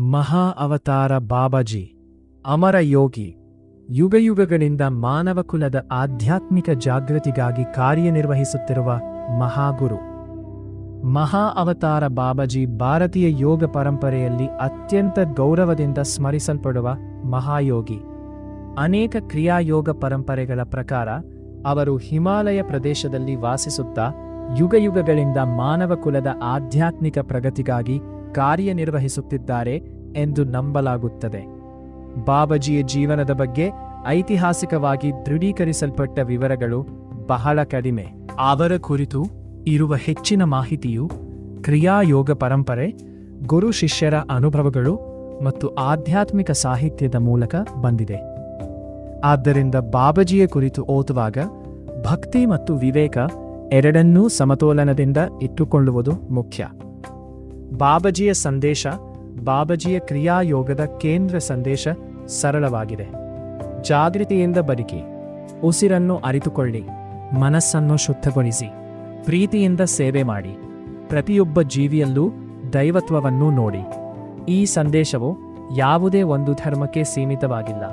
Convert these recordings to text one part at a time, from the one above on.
ಮಹಾ ಅವತಾರ ಬಾಬಾಜಿ ಅಮರ ಯೋಗಿ, ಯುಗಯುಗಗಳಿಂದ ಮಾನವಕುಲದ ಆಧ್ಯಾತ್ಮಿಕ ಜಾಗೃತಿಗಾಗಿ ಕಾರ್ಯನಿರ್ವಹಿಸುತ್ತಿರುವ ಮಹಾಗುರು. ಮಹಾ ಅವತಾರ ಬಾಬಾಜಿ ಭಾರತೀಯ ಯೋಗ ಪರಂಪರೆಯಲ್ಲಿ ಅತ್ಯಂತ ಗೌರವದಿಂದ ಸ್ಮರಿಸಲ್ಪಡುವ ಮಹಾಯೋಗಿ. ಅನೇಕ ಕ್ರಿಯಾಯೋಗ ಪರಂಪರೆಗಳ ಪ್ರಕಾರ ಅವರು ಹಿಮಾಲಯ ಪ್ರದೇಶದಲ್ಲಿ ವಾಸಿಸುತ್ತಾ ಯುಗಯುಗಗಳಿಂದ ಮಾನವಕುಲದ ಆಧ್ಯಾತ್ಮಿಕ ಪ್ರಗತಿಗಾಗಿ ಕಾರ್ಯನಿರ್ವಹಿಸುತ್ತಿದ್ದಾರೆ ಎಂದು ನಂಬಲಾಗುತ್ತದೆ. ಬಾಬಾಜಿಯ ಜೀವನದ ಬಗ್ಗೆ ಐತಿಹಾಸಿಕವಾಗಿ ದೃಢೀಕರಿಸಲ್ಪಟ್ಟ ವಿವರಗಳು ಬಹಳ ಕಡಿಮೆ. ಅವರ ಕುರಿತು ಇರುವ ಹೆಚ್ಚಿನ ಮಾಹಿತಿಯು ಕ್ರಿಯಾಯೋಗ ಪರಂಪರೆ, ಗುರು ಶಿಷ್ಯರ ಅನುಭವಗಳು ಮತ್ತು ಆಧ್ಯಾತ್ಮಿಕ ಸಾಹಿತ್ಯದ ಮೂಲಕ ಬಂದಿದೆ. ಆದ್ದರಿಂದ ಬಾಬಾಜಿಯ ಕುರಿತು ಓದುವಾಗ ಭಕ್ತಿ ಮತ್ತು ವಿವೇಕ ಎರಡನ್ನೂ ಸಮತೋಲನದಿಂದ ಇಟ್ಟುಕೊಳ್ಳುವುದು ಮುಖ್ಯ. ಬಾಬಾಜಿಯ ಸಂದೇಶ. ಬಾಬಾಜಿಯ ಕ್ರಿಯಾಯೋಗದ ಕೇಂದ್ರ ಸಂದೇಶ ಸರಳವಾಗಿದೆ. ಜಾಗೃತಿಯಿಂದ ಬದುಕಿ, ಉಸಿರನ್ನು ಅರಿತುಕೊಳ್ಳಿ, ಮನಸ್ಸನ್ನು ಶುದ್ಧಗೊಳಿಸಿ, ಪ್ರೀತಿಯಿಂದ ಸೇವೆ ಮಾಡಿ, ಪ್ರತಿಯೊಬ್ಬ ಜೀವಿಯಲ್ಲೂ ದೈವತ್ವವನ್ನು ನೋಡಿ. ಈ ಸಂದೇಶವು ಯಾವುದೇ ಒಂದು ಧರ್ಮಕ್ಕೆ ಸೀಮಿತವಾಗಿಲ್ಲ.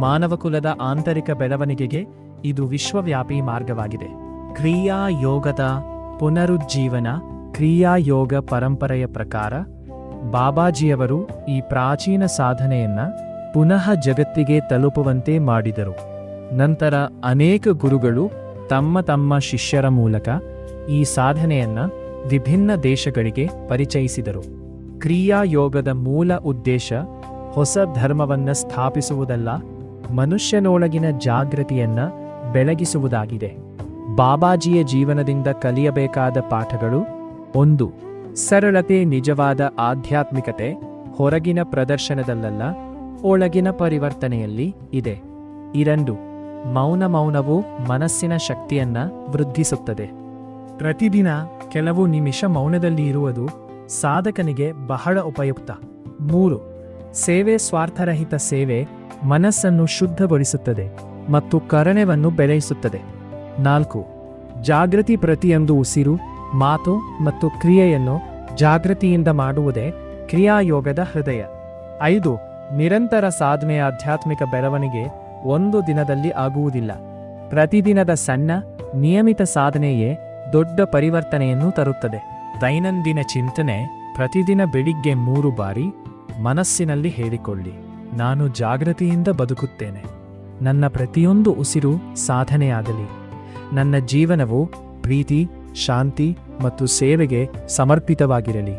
ಮಾನವಕುಲದ ಆಂತರಿಕ ಬೆಳವಣಿಗೆಗೆ ಇದು ವಿಶ್ವವ್ಯಾಪಿ ಮಾರ್ಗವಾಗಿದೆ. ಕ್ರಿಯಾಯೋಗದ ಪುನರುಜ್ಜೀವನ. ಕ್ರಿಯಾಯೋಗ ಪರಂಪರೆಯ ಪ್ರಕಾರ ಬಾಬಾಜಿಯವರು ಈ ಪ್ರಾಚೀನ ಸಾಧನೆಯನ್ನ ಪುನಃ ಜಗತ್ತಿಗೆ ತಲುಪುವಂತೆ ಮಾಡಿದರು. ನಂತರ ಅನೇಕ ಗುರುಗಳು ತಮ್ಮ ತಮ್ಮ ಶಿಷ್ಯರ ಮೂಲಕ ಈ ಸಾಧನೆಯನ್ನ ವಿಭಿನ್ನ ದೇಶಗಳಿಗೆ ಪರಿಚಯಿಸಿದರು. ಕ್ರಿಯಾಯೋಗದ ಮೂಲ ಉದ್ದೇಶ ಹೊಸ ಧರ್ಮವನ್ನ ಸ್ಥಾಪಿಸುವುದಲ್ಲ, ಮನುಷ್ಯನೊಳಗಿನ ಜಾಗೃತಿಯನ್ನ ಬೆಳಗಿಸುವುದಾಗಿದೆ. ಬಾಬಾಜಿಯ ಜೀವನದಿಂದ ಕಲಿಯಬೇಕಾದ ಪಾಠಗಳು: 1. ಸರಳತೆ. ನಿಜವಾದ ಆಧ್ಯಾತ್ಮಿಕತೆ ಹೊರಗಿನ ಪ್ರದರ್ಶನದಲ್ಲ, ಒಳಗಿನ ಪರಿವರ್ತನೆಯಲ್ಲಿ ಇದೆ. 2. ಮೌನವು ಮನಸ್ಸಿನ ಶಕ್ತಿಯನ್ನ ವೃದ್ಧಿಸುತ್ತದೆ. ಪ್ರತಿದಿನ ಕೆಲವು ನಿಮಿಷ ಮೌನದಲ್ಲಿ ಇರುವುದು ಸಾಧಕನಿಗೆ ಬಹಳ ಉಪಯುಕ್ತ. 3. ಸೇವೆ. ಸ್ವಾರ್ಥರಹಿತ ಸೇವೆ ಮನಸ್ಸನ್ನು ಶುದ್ಧಗೊಳಿಸುತ್ತದೆ ಮತ್ತು ಕರುಣೆಯನ್ನು ಬೆಳೆಸುತ್ತದೆ. 4. ಜಾಗೃತಿ. ಪ್ರತಿಯೊಂದು ಉಸಿರು, ಮಾತು ಮತ್ತು ಕ್ರಿಯೆಯನ್ನು ಜಾಗೃತಿಯಿಂದ ಮಾಡುವುದೇ ಕ್ರಿಯಾಯೋಗದ ಹೃದಯ. 5. ನಿರಂತರ ಸಾಧನೆ. ಆಧ್ಯಾತ್ಮಿಕ ಬೆಳವಣಿಗೆ ಒಂದು ದಿನದಲ್ಲಿ ಆಗುವುದಿಲ್ಲ. ಪ್ರತಿದಿನದ ಸಣ್ಣ ನಿಯಮಿತ ಸಾಧನೆಯೇ ದೊಡ್ಡ ಪರಿವರ್ತನೆಯನ್ನು ತರುತ್ತದೆ. ದೈನಂದಿನ ಚಿಂತನೆ. ಪ್ರತಿದಿನ ಬೆಳಿಗ್ಗೆ 3 ಬಾರಿ ಮನಸ್ಸಿನಲ್ಲಿ ಹೇಳಿಕೊಳ್ಳಿ, ನಾನು ಜಾಗೃತಿಯಿಂದ ಬದುಕುತ್ತೇನೆ. ನನ್ನ ಪ್ರತಿಯೊಂದು ಉಸಿರು ಸಾಧನೆಯಾಗಲಿ. ನನ್ನ ಜೀವನವು ಪ್ರೀತಿ, ಶಾಂತಿ ಮತ್ತು ಸೇವೆಗೆ ಸಮರ್ಪಿತವಾಗಿರಲಿ.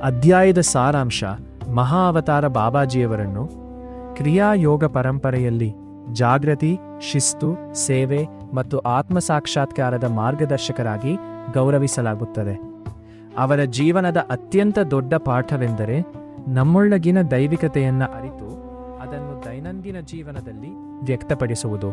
ಅಧ್ಯಾಯದ ಸಾರಾಂಶ. ಮಹಾ ಅವತಾರ ಬಾಬಾಜಿಯವರನ್ನು ಕ್ರಿಯಾಯೋಗ ಪರಂಪರೆಯಲ್ಲಿ ಜಾಗೃತಿ, ಶಿಸ್ತು, ಸೇವೆ ಮತ್ತು ಆತ್ಮಸಾಕ್ಷಾತ್ಕಾರದ ಮಾರ್ಗದರ್ಶಕರಾಗಿ ಗೌರವಿಸಲಾಗುತ್ತದೆ. ಅವರ ಜೀವನದ ಅತ್ಯಂತ ದೊಡ್ಡ ಪಾಠವೆಂದರೆ ನಮ್ಮೊಳಗಿನ ದೈವಿಕತೆಯನ್ನು ಅರಿತು ಅದನ್ನು ದೈನಂದಿನ ಜೀವನದಲ್ಲಿ ವ್ಯಕ್ತಪಡಿಸುವುದು.